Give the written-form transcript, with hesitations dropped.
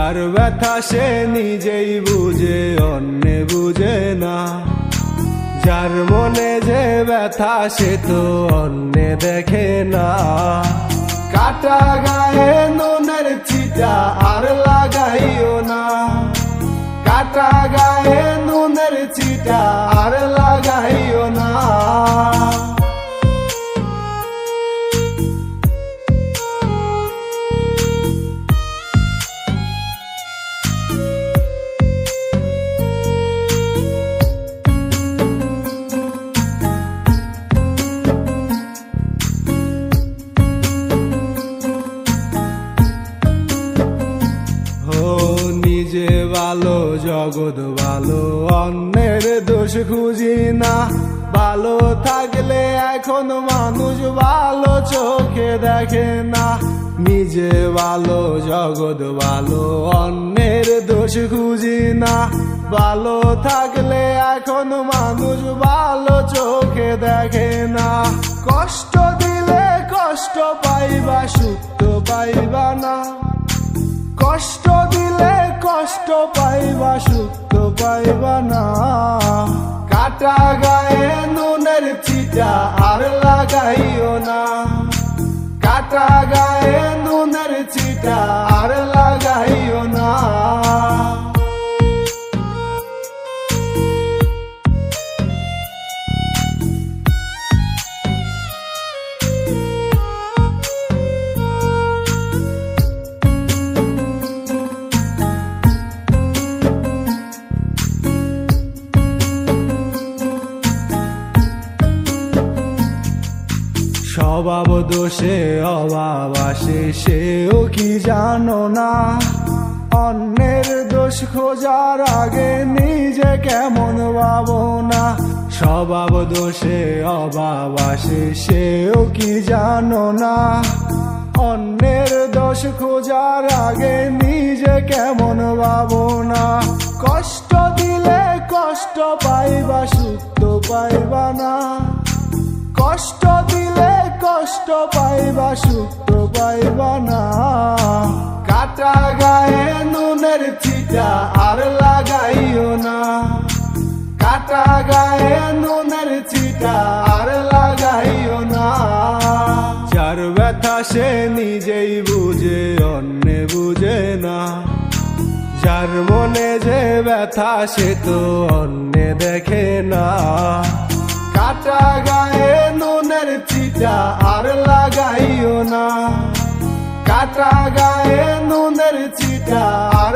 যার ব্যথা সে নিজেই বুঝে, অন্যে বুঝে না। যার মনে যে ব্যথা সে তো অন্যে দেখে না। কাটা গায়ে নুনের ছিটা আর লাগাইও না। কাটা গায়ে নুনের ছিটা আর লাগাইও না। নিজে ভালো জগৎ ভালো, অন্যের দোষ খুঁজি না। ভালো থাকলে এখন মানুষ ভালো চোখে দেখে না। নিজে ভালো জগৎ ভালো, অন্যের দোষ খুঁজি না। ভালো থাকলে এখন মানুষ ভালো চোখে দেখে না। কষ্ট দিলে কষ্ট পাইবা, সুখ তো পাইবা না। কষ্ট দিলে কষ্ট পাইবা, সুখ তো পাইবা না। কাটা গায়ে নুনের ছিটা আর লাগাইও না। কাটা গায়ে নুনের ছিটা আর লাগাইও না। স্বভাব দোষে অভাব আসে, সেও কি জানো না। অন্যের দোষ খোঁজার আগে নিজে কেমন ভাবো না। স্বভাব দোষে অভাব আসে, সেও কি জানো না। অন্যের দোষ খোঁজার আগে নিজে কেমন ভাবো না। কষ্ট দিলে কষ্ট পাইবা, সুখ তো পাইবা না। কষ্ট দিলে কষ্ট পাইবা, সুখ তো পাইবা না। কাটা গায়ে নুনের ছিটা আর লাগাইও না। কাটা গায়ে নুনের ছিটা আর লাগাইও না। যার ব্যথা সে নিজেই বুঝে, অন্যে বুঝে না। যার মনে যে ব্যথা সে তো অন্যে দেখে না। কাটা গায়ে নুনের ছিটা আর লাগাইও না। কাটা গায়ে নুনের ছিটা আর